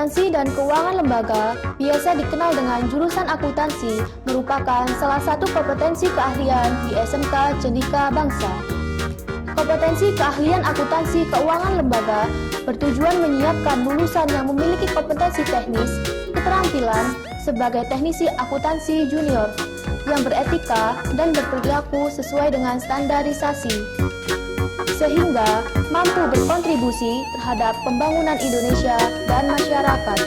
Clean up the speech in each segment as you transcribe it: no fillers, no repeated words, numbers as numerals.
Akuntansi dan keuangan lembaga, biasa dikenal dengan jurusan akuntansi, merupakan salah satu kompetensi keahlian di SMK Cendika Bangsa. Kompetensi keahlian akuntansi keuangan lembaga bertujuan menyiapkan lulusan yang memiliki kompetensi teknis, keterampilan sebagai teknisi akuntansi junior yang beretika dan berperilaku sesuai dengan standarisasi, sehingga mampu berkontribusi terhadap pembangunan Indonesia dan masyarakat.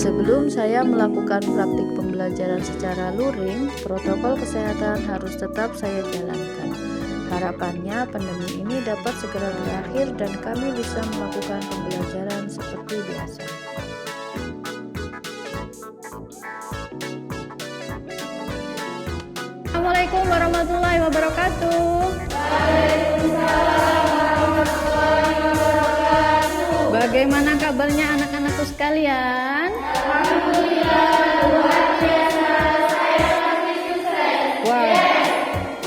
Sebelum saya melakukan praktik pembelajaran secara luring, protokol kesehatan harus tetap saya jalankan. Harapannya pandemi ini dapat segera berakhir dan kami bisa melakukan pembelajaran seperti biasa. Assalamualaikum warahmatullahi wabarakatuh. Waalaikumsalam warahmatullahi wabarakatuh. Bagaimana kabarnya anak-anakku sekalian? Alhamdulillah, luar biasa, saya masih sukses. Wow,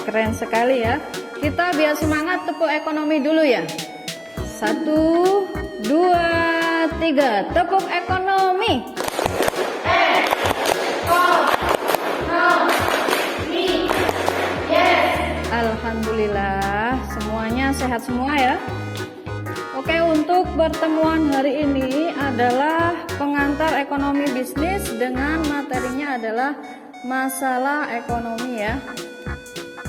keren sekali ya. Kita biar semangat tepuk ekonomi dulu ya. 1, 2, 3, tepuk ekonomi. Alhamdulillah, semuanya sehat semua ya. Oke, untuk pertemuan hari ini adalah pengantar ekonomi bisnis dengan materinya adalah masalah ekonomi ya.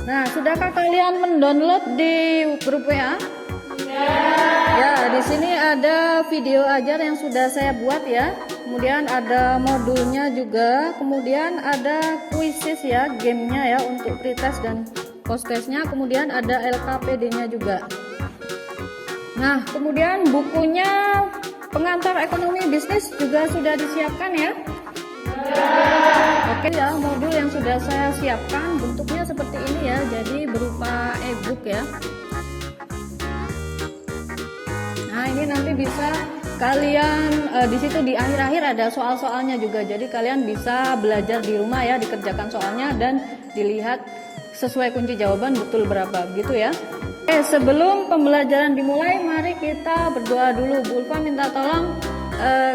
Nah, sudahkah kalian mendownload di grup WA? Ya, di sini ada video ajar yang sudah saya buat ya. Kemudian ada modulnya juga, kemudian ada kuisis ya, gamenya ya untuk pretest dan post-testnya, kemudian ada LKPD-nya juga. Nah, kemudian bukunya pengantar ekonomi bisnis juga sudah disiapkan ya? Oke ya, modul yang sudah saya siapkan bentuknya seperti ini ya, jadi berupa e-book ya. Nah, ini nanti bisa kalian di situ di akhir-akhir ada soal-soalnya juga, jadi kalian bisa belajar di rumah ya, dikerjakan soalnya dan dilihat sesuai kunci jawaban betul berapa gitu ya. Sebelum pembelajaran dimulai, mari kita berdoa dulu. Bu Ulfa minta tolong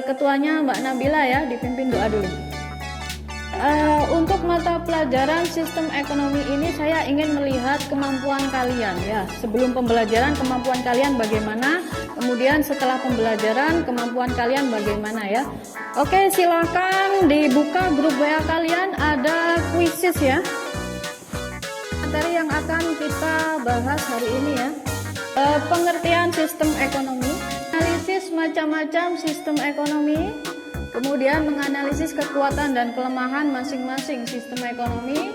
ketuanya Mbak Nabila ya, dipimpin doa dulu. Untuk mata pelajaran sistem ekonomi ini saya ingin melihat kemampuan kalian ya. Sebelum pembelajaran kemampuan kalian bagaimana, kemudian setelah pembelajaran kemampuan kalian bagaimana ya. Oke, silakan dibuka grup WA kalian, ada kuisis ya. Materi yang akan kita bahas hari ini ya, pengertian sistem ekonomi, analisis macam-macam sistem ekonomi, kemudian menganalisis kekuatan dan kelemahan masing-masing sistem ekonomi,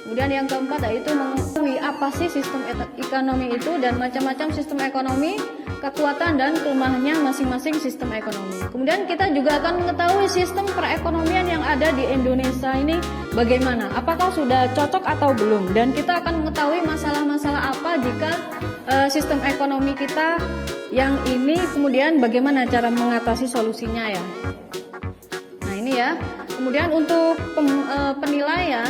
kemudian yang keempat yaitu mengetahui apa sih sistem ekonomi itu dan macam-macam sistem ekonomi, kekuatan dan kelemahannya masing-masing sistem ekonomi. Kemudian kita juga akan mengetahui sistem perekonomian yang ada di Indonesia ini bagaimana, apakah sudah cocok atau belum, dan kita akan mengetahui masalah-masalah apa jika sistem ekonomi kita yang ini, kemudian bagaimana cara mengatasi solusinya ya. Nah ini ya, kemudian untuk penilaian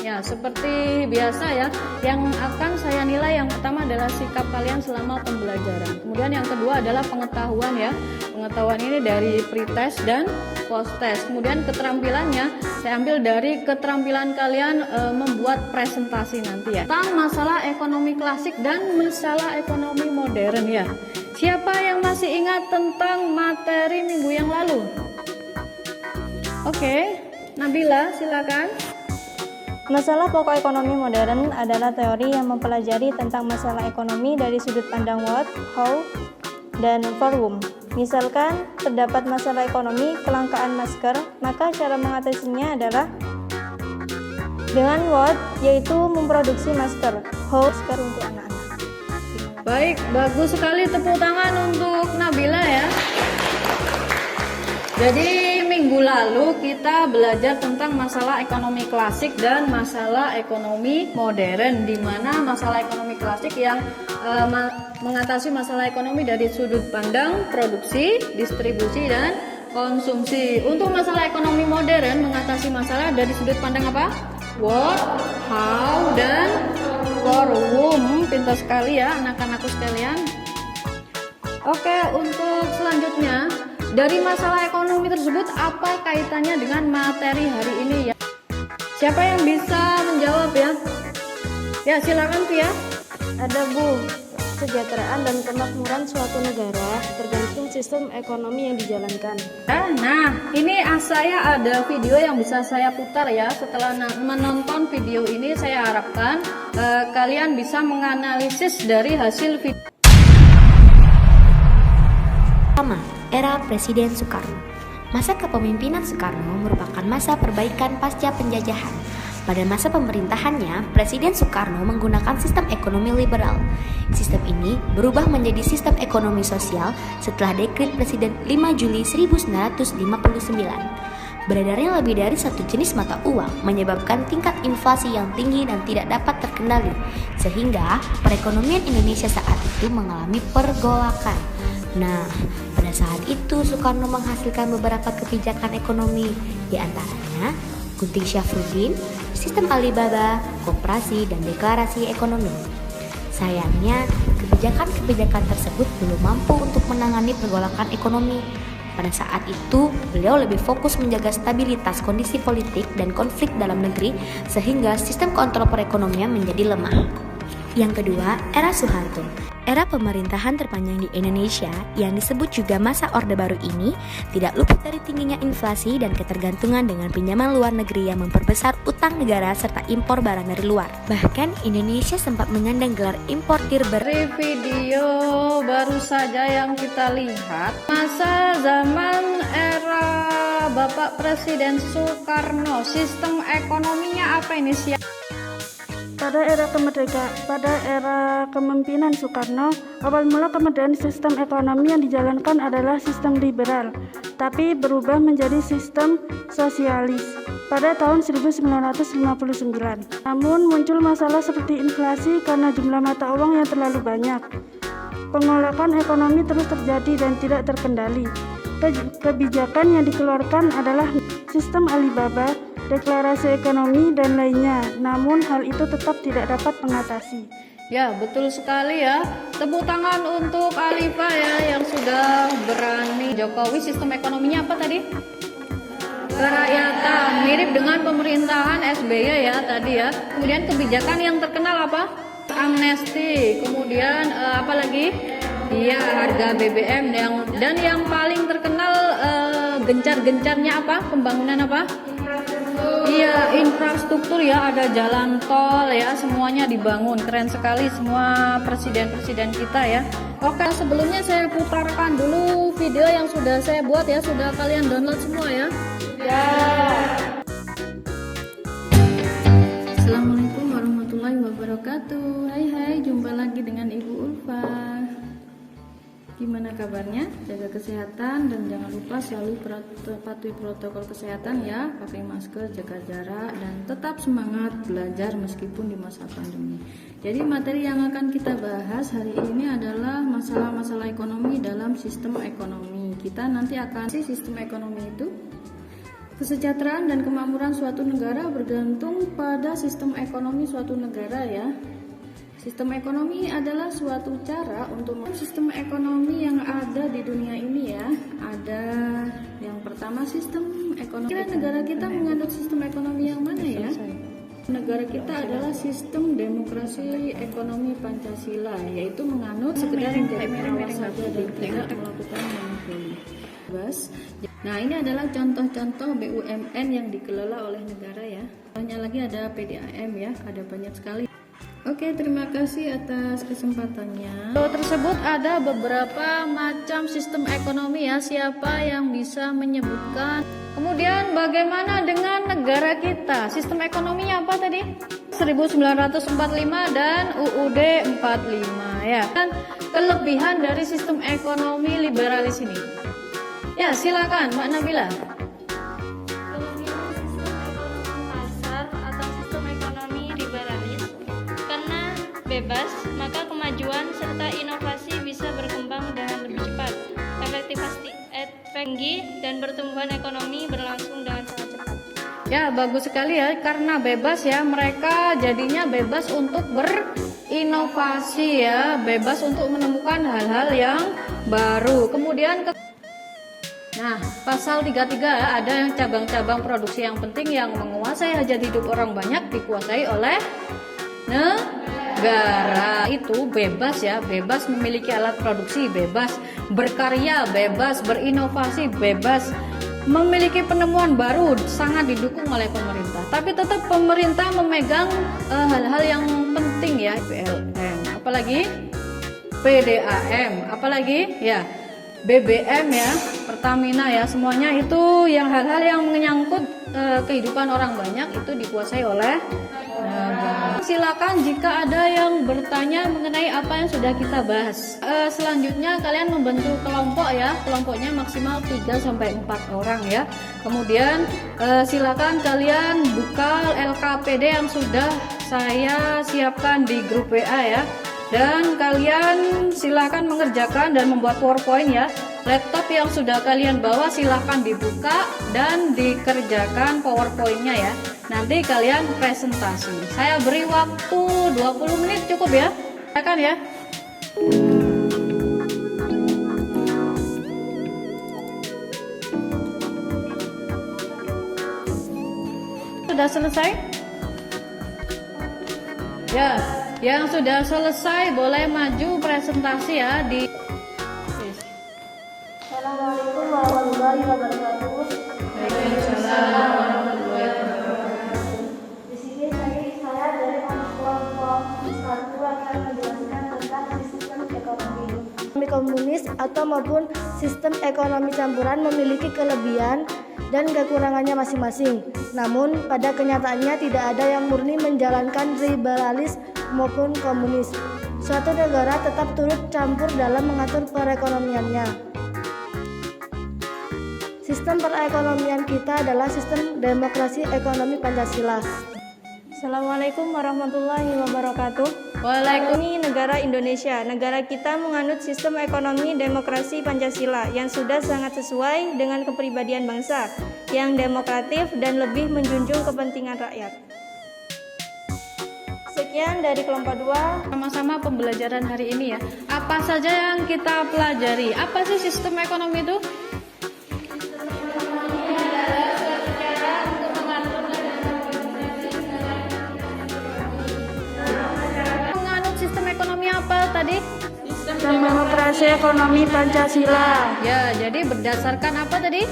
ya seperti biasa ya, yang akan saya nilai yang pertama adalah sikap kalian selama pembelajaran. Kemudian yang kedua adalah pengetahuan ya. Pengetahuan ini dari pretest dan post-test. Kemudian keterampilannya saya ambil dari keterampilan kalian membuat presentasi nanti ya. Tentang masalah ekonomi klasik dan masalah ekonomi modern ya. Siapa yang masih ingat tentang materi minggu yang lalu? Oke, Nabila silakan. Masalah pokok ekonomi modern adalah teori yang mempelajari tentang masalah ekonomi dari sudut pandang what, how, dan for whom. Misalkan terdapat masalah ekonomi, kelangkaan masker, maka cara mengatasinya adalah dengan what, yaitu memproduksi masker. Masker untuk anak-anak. Baik, bagus sekali, tepuk tangan untuk Nabila ya. Jadi minggu lalu kita belajar tentang masalah ekonomi klasik dan masalah ekonomi modern, di mana masalah ekonomi klasik yang mengatasi masalah ekonomi dari sudut pandang produksi, distribusi, dan konsumsi. Untuk masalah ekonomi modern mengatasi masalah dari sudut pandang apa? What, how, dan for whom. Pintar sekali ya anak-anakku sekalian. Oke, untuk selanjutnya, dari masalah ekonomi tersebut apa kaitannya dengan materi hari ini ya? Siapa yang bisa menjawab ya? Ya, silakan Pia. Ada Bu, kesejahteraan dan kemakmuran suatu negara tergantung sistem ekonomi yang dijalankan. Nah, ini saya ada video yang bisa saya putar ya. Setelah menonton video ini, saya harapkan kalian bisa menganalisis dari hasil video. Pertama, era Presiden Soekarno. Masa kepemimpinan Soekarno merupakan masa perbaikan pasca penjajahan. Pada masa pemerintahannya, Presiden Soekarno menggunakan sistem ekonomi liberal. Sistem ini berubah menjadi sistem ekonomi sosial setelah dekret Presiden 5 Juli 1959. Beredarnya lebih dari satu jenis mata uang menyebabkan tingkat inflasi yang tinggi dan tidak dapat terkendali, sehingga perekonomian Indonesia saat itu mengalami pergolakan. Nah, pada saat itu Soekarno menghasilkan beberapa kebijakan ekonomi, di antaranya Gunting Syafruddin, sistem Alibaba, koperasi, dan deklarasi ekonomi. Sayangnya, kebijakan-kebijakan tersebut belum mampu untuk menangani pergolakan ekonomi. Pada saat itu, beliau lebih fokus menjaga stabilitas kondisi politik dan konflik dalam negeri, sehingga sistem kontrol perekonomian menjadi lemah. Yang kedua, era Soeharto. Era pemerintahan terpanjang di Indonesia yang disebut juga masa Orde Baru ini tidak luput dari tingginya inflasi dan ketergantungan dengan pinjaman luar negeri yang memperbesar utang negara serta impor barang dari luar. Bahkan Indonesia sempat menyandang gelar importir Dari video baru saja yang kita lihat, masa zaman era Bapak Presiden Soekarno, sistem ekonominya apa ini sih? Pada era kepemimpinan Soekarno, awal mula kemudian sistem ekonomi yang dijalankan adalah sistem liberal, tapi berubah menjadi sistem sosialis pada tahun 1959. Namun muncul masalah seperti inflasi karena jumlah mata uang yang terlalu banyak. Pengolakan ekonomi terus terjadi dan tidak terkendali. Kebijakan yang dikeluarkan adalah sistem Alibaba, deklarasi ekonomi, dan lainnya. Namun hal itu tetap tidak dapat mengatasi. Ya, betul sekali ya. Tepuk tangan untuk Alifa ya yang sudah berani. Jokowi sistem ekonominya apa tadi? Kerakyatan, mirip dengan pemerintahan SBY ya tadi ya. Kemudian kebijakan yang terkenal apa? Amnesti. Kemudian apa lagi? Iya, harga BBM dan yang paling terkenal gencar-gencarnya apa? Pembangunan apa? Iya, infrastruktur ya, ada jalan tol ya, semuanya dibangun. Keren sekali semua presiden-presiden kita ya. Oke, sebelumnya saya putarkan dulu video yang sudah saya buat ya. Sudah kalian download semua ya? Ya. Assalamualaikum warahmatullahi wabarakatuh. Hai, jumpa lagi dengan Ibu Ulfa. Gimana kabarnya? Jaga kesehatan dan jangan lupa selalu patuhi protokol kesehatan ya, pakai masker, jaga jarak, dan tetap semangat belajar meskipun di masa pandemi. Jadi materi yang akan kita bahas hari ini adalah masalah-masalah ekonomi dalam sistem ekonomi. Kita nanti akan sistem ekonomi itu. Kesejahteraan dan kemakmuran suatu negara bergantung pada sistem ekonomi suatu negara ya. Sistem ekonomi adalah suatu cara untuk sistem ekonomi yang ada di dunia ini ya. Ada yang pertama sistem ekonomi. Kira negara kita menganut sistem ekonomi yang mana ya? Negara kita adalah sistem demokrasi ekonomi Pancasila, yaitu menganut sekedar menjadi pengawas saja dan tidak melakukan monopoli. Nah, ini adalah contoh-contoh BUMN yang dikelola oleh negara ya. Banyak lagi ada PDAM ya, ada banyak sekali. Oke, terima kasih atas kesempatannya. Tersebut ada beberapa macam sistem ekonomi ya. Siapa yang bisa menyebutkan? Kemudian bagaimana dengan negara kita? Sistem ekonominya apa tadi? 1945 dan UUD 45 ya. Dan kelebihan dari sistem ekonomi liberalis ini. Ya, silakan Mbak Nabila. Kelebihan sistem ekonomi pasar atau sistem ekonomi liberalis karena bebas, maka kemajuan serta inovasi bisa berkembang dengan lebih cepat, efektivitas tinggi, dan pertumbuhan ekonomi berlangsung dengan sangat cepat. Ya, bagus sekali ya, karena bebas ya, mereka jadinya bebas untuk berinovasi ya, bebas untuk menemukan hal-hal yang baru. Kemudian nah, pasal 33 ada yang cabang-cabang produksi yang penting yang menguasai hajat hidup orang banyak dikuasai oleh negara. Itu bebas ya, bebas memiliki alat produksi, bebas berkarya, bebas berinovasi, bebas memiliki penemuan baru, sangat didukung oleh pemerintah. Tapi tetap pemerintah memegang hal-hal yang penting ya, PLN, apalagi PDAM, apalagi ya BBM ya, Pertamina ya, semuanya itu yang hal-hal yang menyangkut kehidupan orang banyak itu dikuasai oleh negara. Silakan jika ada yang bertanya mengenai apa yang sudah kita bahas. Selanjutnya kalian membentuk kelompok ya, kelompoknya maksimal 3-4 orang ya. Kemudian silakan kalian buka LKPD yang sudah saya siapkan di grup WA ya. Dan kalian silakan mengerjakan dan membuat PowerPoint ya. Laptop yang sudah kalian bawa silakan dibuka dan dikerjakan PowerPoint-nya ya. Nanti kalian presentasi. Saya beri waktu 20 menit cukup ya. Silakan ya. Sudah selesai? Ya. Yang sudah selesai boleh maju presentasi ya di. Assalamualaikum warahmatullahi wabarakatuh. Waalaikumsalam warahmatullahi wabarakatuh. Di sini saya dari kelompok 1 akan menjelaskan tentang sistem ekonomi. Ekonomi komunis atau maupun sistem ekonomi campuran memiliki kelebihan dan kekurangannya masing-masing. Namun pada kenyataannya tidak ada yang murni menjalankan liberalis maupun komunis. Suatu negara tetap turut campur dalam mengatur perekonomiannya. Sistem perekonomian kita adalah sistem demokrasi ekonomi Pancasila. Assalamualaikum warahmatullahi wabarakatuh. Waalaikumsalam. Ini negara Indonesia. Negara kita menganut sistem ekonomi demokrasi Pancasila yang sudah sangat sesuai dengan kepribadian bangsa, yang demokratif dan lebih menjunjung kepentingan rakyat. Sekian dari kelompok 2. Sama-sama pembelajaran hari ini ya. Apa saja yang kita pelajari? Apa sih sistem ekonomi itu? Menganut sistem ekonomi apa tadi? Demokrasi ekonomi Pancasila. Ya, jadi berdasarkan apa tadi?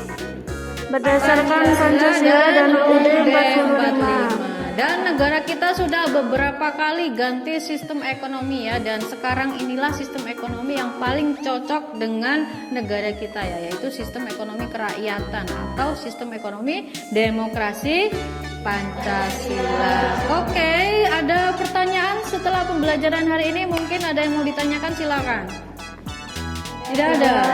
Berdasarkan Pancasila dan UUD 45. Dan negara kita sudah beberapa kali ganti sistem ekonomi ya, dan sekarang inilah sistem ekonomi yang paling cocok dengan negara kita ya, yaitu sistem ekonomi kerakyatan atau sistem ekonomi demokrasi Pancasila. Oke, ada pertanyaan setelah pembelajaran hari ini? Mungkin ada yang mau ditanyakan, silakan. Tidak ada.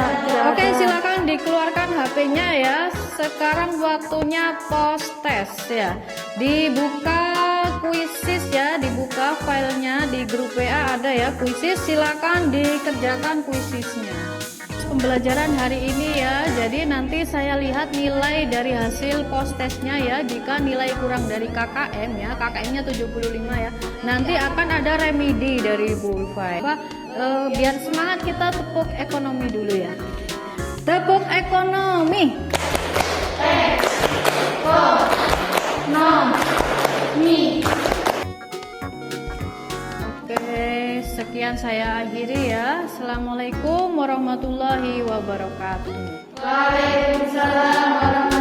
Oke, silakan dikeluarkan HP-nya ya. Sekarang waktunya post test ya. Dibuka kuisis ya, dibuka filenya di grup WA ada ya kuisis. Silakan dikerjakan kuisisnya. Pembelajaran hari ini ya. Jadi nanti saya lihat nilai dari hasil post testnya ya. Jika nilai kurang dari KKM ya, KKM-nya 75 ya. Nanti akan ada remedi dari Bu Ulfa. Biar semangat kita tepuk ekonomi dulu ya. Tepuk ekonomi. Ekonomi. Oke, sekian saya akhiri ya. Assalamualaikum warahmatullahi wabarakatuh. Waalaikumsalam warahmatullahi wabarakatuh.